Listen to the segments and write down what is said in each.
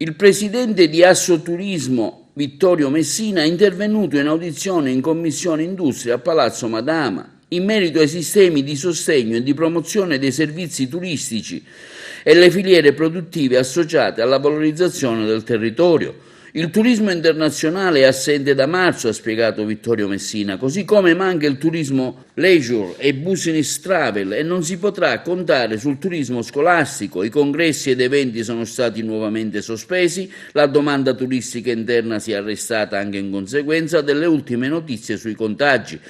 Il presidente di Assoturismo, Vittorio Messina, è intervenuto in audizione in Commissione Industria a Palazzo Madama in merito ai sistemi di sostegno e di promozione dei servizi turistici e le filiere produttive associate alla valorizzazione del territorio. Il turismo internazionale è assente da marzo, ha spiegato Vittorio Messina, così come manca il turismo leisure e business travel e non si potrà contare sul turismo scolastico. I congressi ed eventi sono stati nuovamente sospesi, la domanda turistica interna si è arrestata anche in conseguenza delle ultime notizie sui contagi.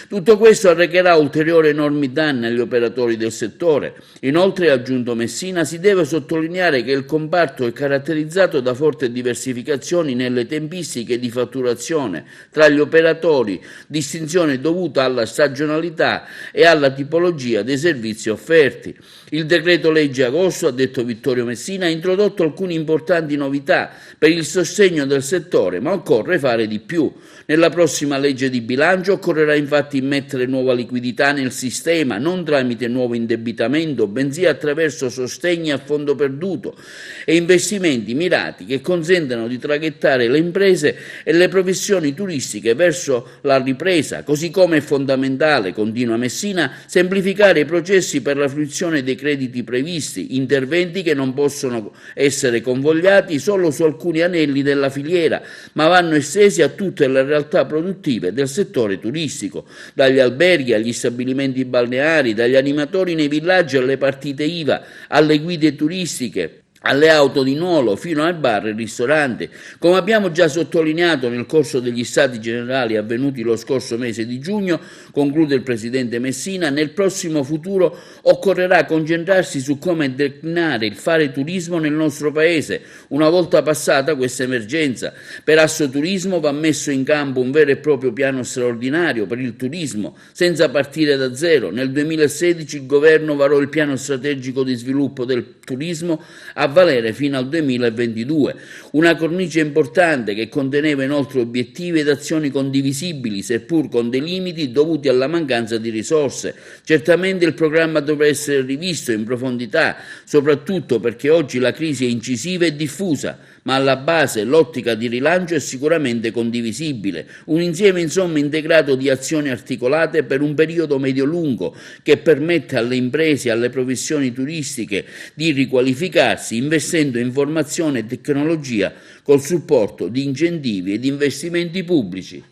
Tutto questo arrecherà ulteriori enormi danni agli operatori del settore. Inoltre, ha aggiunto Messina, si deve sottolineare che il comparto è caratterizzato da forte diversificazione nelle tempistiche di fatturazione tra gli operatori, distinzione dovuta alla stagionalità e alla tipologia dei servizi offerti. Il decreto legge agosto, ha detto Vittorio Messina, ha introdotto alcune importanti novità per il sostegno del settore, ma occorre fare di più. Nella prossima legge di bilancio occorrerà infatti immettere nuova liquidità nel sistema, non tramite nuovo indebitamento, bensì attraverso sostegni a fondo perduto e investimenti mirati che consentano di traghettare le imprese e le professioni turistiche verso la ripresa, così come è fondamentale, continua Messina, semplificare i processi per la fruizione dei crediti previsti, interventi che non possono essere convogliati solo su alcuni anelli della filiera, ma vanno estesi a tutte le realtà produttive del settore turistico, dagli alberghi agli stabilimenti balneari, dagli animatori nei villaggi alle partite IVA, alle guide turistiche, alle auto di nuolo fino al bar e ristorante. Come abbiamo già sottolineato nel corso degli stati generali avvenuti lo scorso mese di giugno, conclude il presidente Messina, nel prossimo futuro occorrerà concentrarsi su come declinare il fare turismo nel nostro paese una volta passata questa emergenza. Per Assoturismo va messo in campo un vero e proprio piano straordinario per il turismo, senza partire da zero. Nel 2016 il governo varò il piano strategico di sviluppo del turismo a valere fino al 2022, una cornice importante che conteneva inoltre obiettivi ed azioni condivisibili, seppur con dei limiti dovuti alla mancanza di risorse. Certamente il programma dovrà essere rivisto in profondità, soprattutto perché oggi la crisi è incisiva e diffusa, ma alla base l'ottica di rilancio è sicuramente condivisibile, un insieme insomma integrato di azioni articolate per un periodo medio-lungo che permette alle imprese e alle professioni turistiche di riqualificarsi investendo in formazione e tecnologia col supporto di incentivi ed investimenti pubblici.